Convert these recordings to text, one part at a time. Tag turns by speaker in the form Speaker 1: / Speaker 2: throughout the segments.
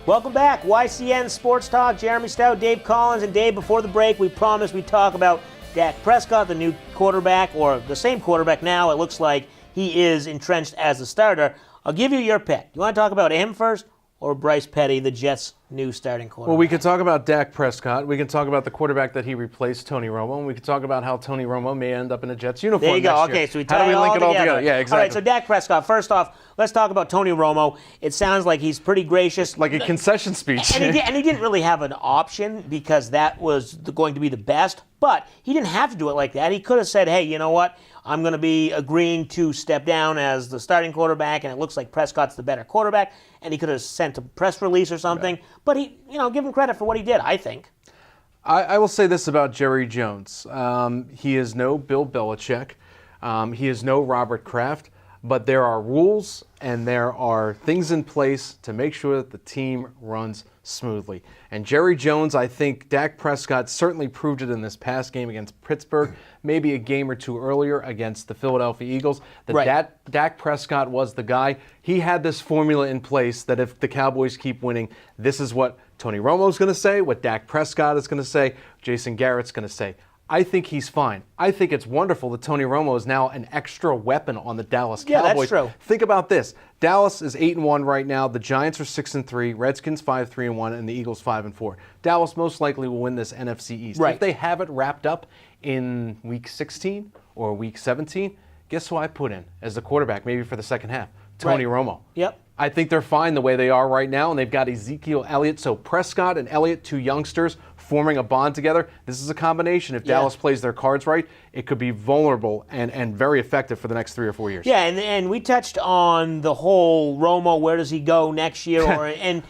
Speaker 1: Welcome back, YCN Sports Talk. Jeremy Stout, Dave Collins, and Dave, before the break, we promised we'd talk about Dak Prescott, the new quarterback, or the same quarterback now. It looks like he is entrenched as the starter. I'll give you your pick. You want to talk about him first, or Bryce Petty, the Jets' new starting quarterback?
Speaker 2: Well, we could talk about Dak Prescott. We can talk about the quarterback that he replaced, Tony Romo. And we could talk about how Tony Romo may end up in a Jets uniform
Speaker 1: There you go.
Speaker 2: next
Speaker 1: Okay,
Speaker 2: year.
Speaker 1: so we
Speaker 2: how
Speaker 1: tie
Speaker 2: do we link it all together? Yeah, exactly.
Speaker 1: All right, so Dak Prescott, first off, let's talk about Tony Romo. It sounds like he's pretty gracious.
Speaker 2: Like a concession speech.
Speaker 1: And he didn't really have an option because that was going to be the best. But he didn't have to do it like that. He could have said, hey, you know what? I'm going to be agreeing to step down as the starting quarterback, and it looks like Prescott's the better quarterback. And he could have sent a press release or something. Yeah. But he, give him credit for what he did, I think.
Speaker 2: I will say this about Jerry Jones. He is no Bill Belichick. He is no Robert Kraft. But there are rules and there are things in place to make sure that the team runs smoothly. And Jerry Jones, I think Dak Prescott certainly proved it in this past game against Pittsburgh, maybe a game or two earlier against the Philadelphia Eagles, that Dak Prescott was the guy. He had this formula in place that if the Cowboys keep winning, this is what Tony Romo's going to say, what Dak Prescott is going to say, Jason Garrett's going to say. I think he's fine. I think it's wonderful that Tony Romo is now an extra weapon on the Dallas Cowboys.
Speaker 1: Yeah, that's true.
Speaker 2: Think about this. Dallas is 8-1 right now. The Giants are 6-3. Redskins 5-3-1, and the Eagles 5-4. Dallas most likely will win this NFC East.
Speaker 1: Right.
Speaker 2: If they have it wrapped up in Week 16 or Week 17, guess who I put in as the quarterback, maybe for the second half? Tony Romo.
Speaker 1: Yep.
Speaker 2: I think they're fine the way they are right now, and they've got Ezekiel Elliott. So Prescott and Elliott, two youngsters, forming a bond together. This is a combination. If Dallas plays their cards right, it could be vulnerable and very effective for the next 3 or 4 years.
Speaker 1: Yeah, and we touched on the whole Romo, where does he go next year? and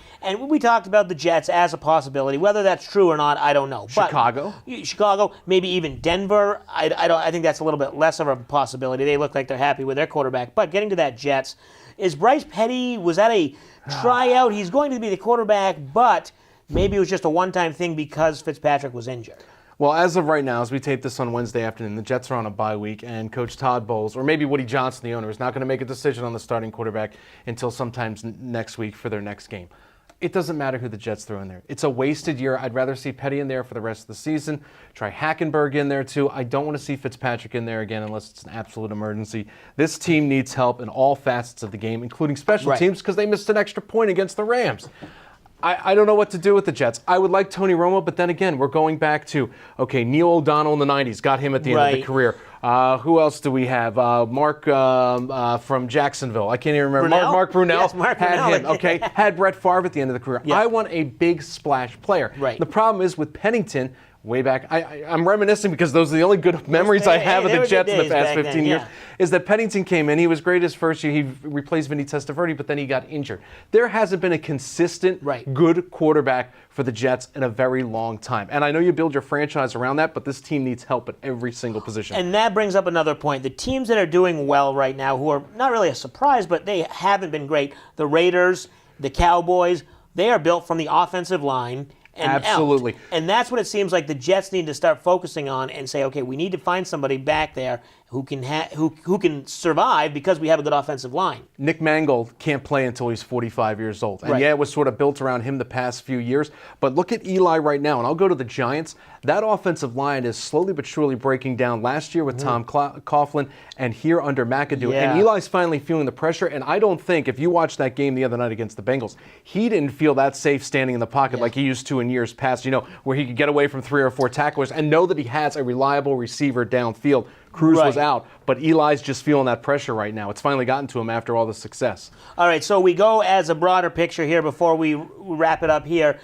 Speaker 1: we talked about the Jets as a possibility. Whether that's true or not, I don't know.
Speaker 2: Chicago,
Speaker 1: maybe even Denver. I think that's a little bit less of a possibility. They look like they're happy with their quarterback. But getting to that Jets, is Bryce Petty, was that a tryout? He's going to be the quarterback, but maybe it was just a one-time thing because Fitzpatrick was injured.
Speaker 2: Well, as of right now, as we tape this on Wednesday afternoon, the Jets are on a bye week, and Coach Todd Bowles, or maybe Woody Johnson, the owner, is not going to make a decision on the starting quarterback until sometimes next week for their next game. It doesn't matter who the Jets throw in there. It's a wasted year. I'd rather see Petty in there for the rest of the season. Try Hackenberg in there, too. I don't want to see Fitzpatrick in there again unless it's an absolute emergency. This team needs help in all facets of the game, including special teams, because they missed an extra point against the Rams. I don't know what to do with the Jets. I would like Tony Romo, but then again, we're going back to, Neil O'Donnell in the 90s, got him at the end of the career. Who else do we have? Mark from Jacksonville. I can't even remember. Mark Brunell.
Speaker 1: Yes, Mark
Speaker 2: had
Speaker 1: Brunell.
Speaker 2: him. Had Brett Favre at the end of the career.
Speaker 1: Yeah.
Speaker 2: I want a big splash player.
Speaker 1: Right.
Speaker 2: The problem is with Pennington, way back, I'm reminiscing because those are the only good memories I have of the Jets in the past 15 years, is that Pennington came in. He was great his first year. He replaced Vinny Testaverde, but then he got injured. There hasn't been a consistent, good quarterback for the Jets in a very long time. And I know you build your franchise around that, but this team needs help at every single position.
Speaker 1: And that brings up another point. The teams that are doing well right now, who are not really a surprise, but they haven't been great, the Raiders, the Cowboys, they are built from the offensive line.
Speaker 2: Absolutely.
Speaker 1: And that's what it seems like the Jets need to start focusing on and say, okay, we need to find somebody back there who can survive because we have a good offensive line.
Speaker 2: Nick Mangold can't play until he's 45 years old. And yeah, it was sort of built around him the past few years. But look at Eli right now, and I'll go to the Giants. That offensive line is slowly but surely breaking down. Last year with Tom Coughlin and here under McAdoo.
Speaker 1: Yeah.
Speaker 2: And Eli's finally feeling the pressure. And I don't think, if you watched that game the other night against the Bengals, he didn't feel that safe standing in the pocket like he used to in years past, where he could get away from 3 or 4 tacklers and know that he has a reliable receiver downfield. Cruz was out, but Eli's just feeling that pressure right now. It's finally gotten to him after all the success.
Speaker 1: All right, so we go as a broader picture here before we wrap it up here.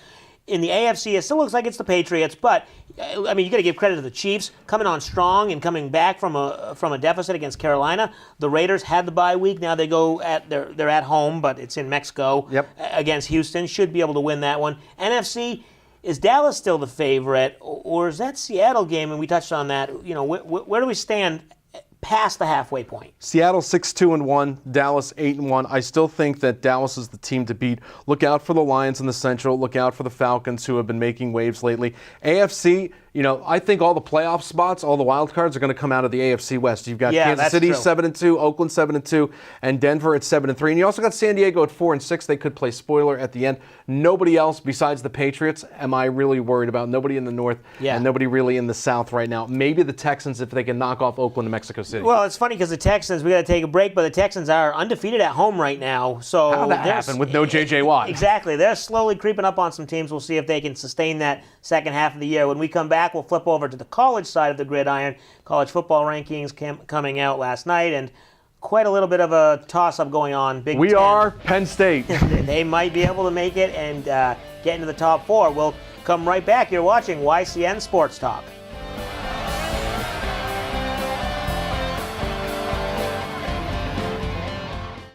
Speaker 1: In the AFC, it still looks like it's the Patriots, but you got to give credit to the Chiefs coming on strong and coming back from a deficit against Carolina. The Raiders had the bye week. Now they go they're at home, but it's in Mexico against Houston. Should be able to win that one. NFC. Is Dallas still the favorite, or is that Seattle game? And we touched on that. Where do we stand past the halfway point?
Speaker 2: Seattle 6-2-1, Dallas 8-1. I still think that Dallas is the team to beat. Look out for the Lions in the Central. Look out for the Falcons, who have been making waves lately. AFC, I think all the playoff spots, all the wild cards are going to come out of the AFC West. You've got Kansas
Speaker 1: that's
Speaker 2: City
Speaker 1: true.
Speaker 2: 7-2, Oakland 7-2, and Denver at 7-3. And you also got San Diego at 4-6. They could play spoiler at the end. Nobody else besides the Patriots am I really worried about. Nobody in the North and nobody really in the South right now. Maybe the Texans if they can knock off Oakland and Mexico City.
Speaker 1: Well, it's funny because the Texans, we got to take a break, but the Texans are undefeated at home right now. So
Speaker 2: How'd that happen with no J.J. Watt?
Speaker 1: Exactly. They're slowly creeping up on some teams. We'll see if they can sustain that second half of the year. When we come back, we'll flip over to the college side of the gridiron. College football rankings coming out last night, and quite a little bit of a toss-up going on. Big
Speaker 2: We
Speaker 1: Ten.
Speaker 2: are Penn State.
Speaker 1: They might be able to make it and get into the top four. We'll come right back. You're watching YCN Sports Talk.